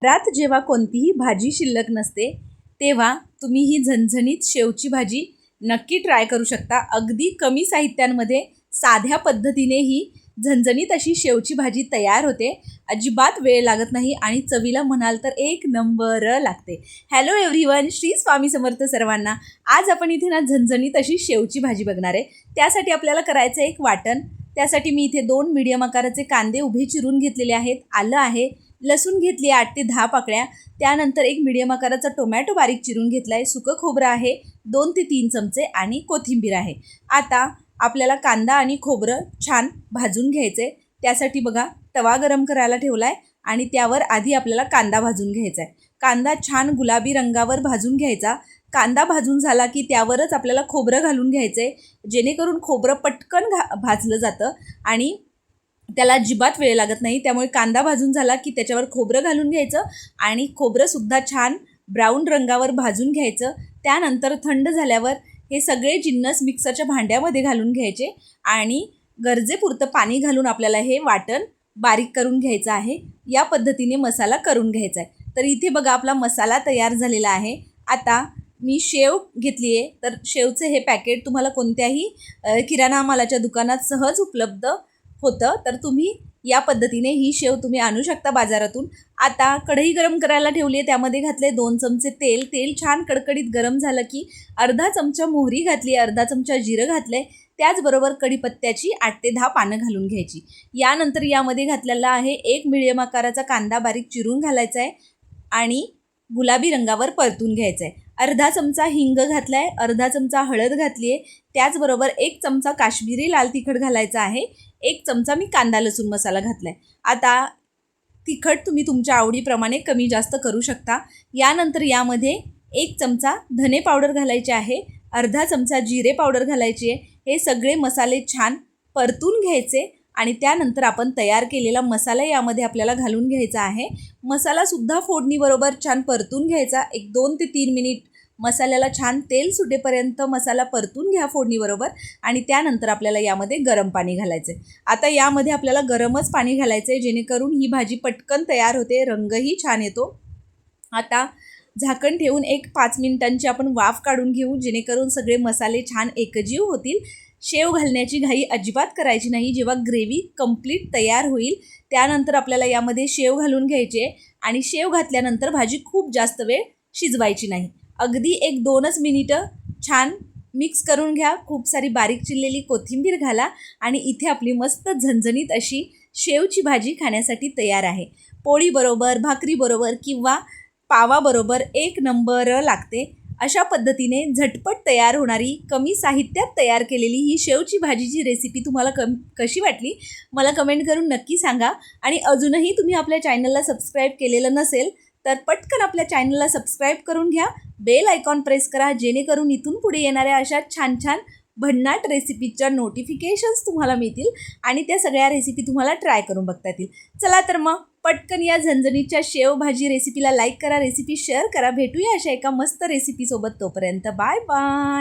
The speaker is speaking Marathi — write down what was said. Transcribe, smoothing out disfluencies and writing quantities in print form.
घरात जेव्हा कोणतीही भाजी शिल्लक नसते तेव्हा तुम्ही ही झणझणीत शेवची भाजी नक्की ट्राय करू शकता। अगदी कमी साहित्यांमध्ये साध्या पद्धतीने ही झणझणीत अशी शेवची भाजी तयार होते। अजिबात वेळ लागत नाही आणि चवीला म्हणाल तर एक नंबर लागते। हॅलो एव्हरीवन, श्री स्वामी समर्थ सर्वांना। आज आपण इथे ना झणझणीत अशी शेवची भाजी बघणार आहे। त्यासाठी आपल्याला करायचं एक वाटण। त्यासाठी मी इथे 2 मीडियम आकाराचे कांदे उभे चिरून घेतलेले आहेत, आलं आहे, लसूण घेतली 8 ते 10 पाकळ्या, त्यानंतर एक मीडियम आकाराचा टोमॅटो बारीक चिरून घेतलाय, सुकं खोबरं आहे 2 ते 3 चमचे आणि कोथिंबीर आहे। आता आपल्याला कांदा आणि खोबरं छान भाजून घ्यायचे। त्यासाठी बघा तवा गरम करायला ठेवलाय आणि त्यावर आधी आपल्याला कांदा भाजून घ्यायचा आहे। कांदा छान गुलाबी रंगावर भाजून घ्यायचा। कांदा भाजून झाला की त्यावरच आपल्याला खोबरं घालून घ्यायचे, जेणेकरून खोबरं पटकन भाजलं जातं आणि त्याला अजिबात वेळ लागत नाही। त्यामुळे कांदा भाजून झाला की त्याच्यावर खोबरं घालून घ्यायचं आणि खोबरंसुद्धा छान ब्राऊन रंगावर भाजून घ्यायचं। त्यानंतर थंड झाल्यावर हे सगळे जिन्नस मिक्सरच्या भांड्यामध्ये घालून घ्यायचे आणि गरजेपुरतं पाणी घालून आपल्याला हे वाटण बारीक करून घ्यायचं आहे। या पद्धतीने मसाला करून घ्यायचा आहे। तर इथे बघा आपला मसाला तयार झालेला आहे। आता मी शेव घेतली आहे, तर शेवचे हे पॅकेट तुम्हाला कोणत्याही किराणा मालाच्या दुकानात सहज उपलब्ध होतं, तर तुम्ही या पद्धतीने ही शेव तुम्ही आणू शकता बाजारातून। आता कढई गरम करायला ठेवली आहे, त्यामध्ये घातले 2 चमचे तेल। तेल छान कडकडीत गरम झालं की अर्धा चमचा मोहरी घातली, अर्धा चमचा जिरं घातले, त्याचबरोबर कढीपत्त्याची 8 ते 10 पानं घालून घ्यायची। यानंतर यामध्ये घातलेला आहे एक मीडियम आकाराचा कांदा बारीक चिरून घालायचा आहे आणि गुलाबी रंगावर परतून घ्यायचं आहे। अर्धा चमचा हिंग घातलाय, अर्धा चमचा हळद घातली आहे, त्याचबरोबर 1 चमचा काश्मीरी लाल तिखट घालायचा आहे, 1 चमचा मी कांदा लसूण मसाला घातलाय। आता तिखट तुम्ही तुमच्या आवडीप्रमाणे कमी जास्त करू शकता। यानंतर यामध्ये 1 चमचा धने पावडर घालायचे आहे, अर्धा चमचा जिरे पावडर घालायची आहे। हे सगळे मसाले छान परतून घ्यायचे आणि त्यानंतर आपण तयार केलेला मसाला यामध्ये आपल्याला घालून घ्यायचा आहे। मसालासुद्धा फोडणीबरोबर छान परतून घ्यायचा। 2 ते 3 मिनिट मसाल्याला छान तेल सुटेपर्यंत मसाला परतून घ्या फोडणीबरोबर आणि त्यानंतर आपल्याला यामध्ये गरम पाणी घालायचे। आता यामध्ये आपल्याला गरमच पाणी घालायचे, जेणेकरून ही भाजी पटकन तयार होते, रंगही छान येतो। आता झाकण ठेवून 5 मिनिटांची आपण वाफ काढून घेऊ, जेणेकरून सगळे मसाले छान एकजीव होतील। शेव घालण्याची घाई अजिबात करायची नाही। जेव्हा ग्रेव्ही कंप्लीट तयार होईल त्यानंतर आपल्याला यामध्ये शेव घालून घ्यायचे आणि शेव घातल्यानंतर भाजी खूप जास्त वेळ शिजवायची नाही। अगदी 1-2च मिनिटं छान मिक्स करून घ्या। खूप सारी बारीक चिरलेली कोथिंबीर घाला आणि इथे आपली मस्त झणझणीत अशी शेवची भाजी खाण्यासाठी तयार आहे। पोळीबरोबर, भाकरीबरोबर किंवा पावाबरोबर एक नंबर लागते। अशा पद्धतीने झटपट तयार होणारी, कमी साहित्यात तयार केलेली ही शेवची भाजीची रेसिपी तुम्हाला कशी वाटली मला कमेंट करून नक्की सांगा। आणि अजूनही तुम्ही आपल्या चॅनलला सबस्क्राईब केलेलं नसेल तर पटकन आपल्या चॅनलला सबस्क्राईब करून घ्या, बेल आयकॉन प्रेस करा, जेणेकरून इथून पुढे येणाऱ्या अशा छान छान भन्नाट रेसिपीच्या नोटिफिकेशन्स तुम्हाला मिळतील आणि त्या सगळ्या रेसिपी तुम्हाला ट्राय करून बघता येतील। चला तर मग पटकन या झणझणीच्या शेव भाजी रेसिपीला लाईक करा, रेसिपी शेअर करा। भेटूया अशा एका मस्त रेसिपीसोबत, तोपर्यंत बाय बाय।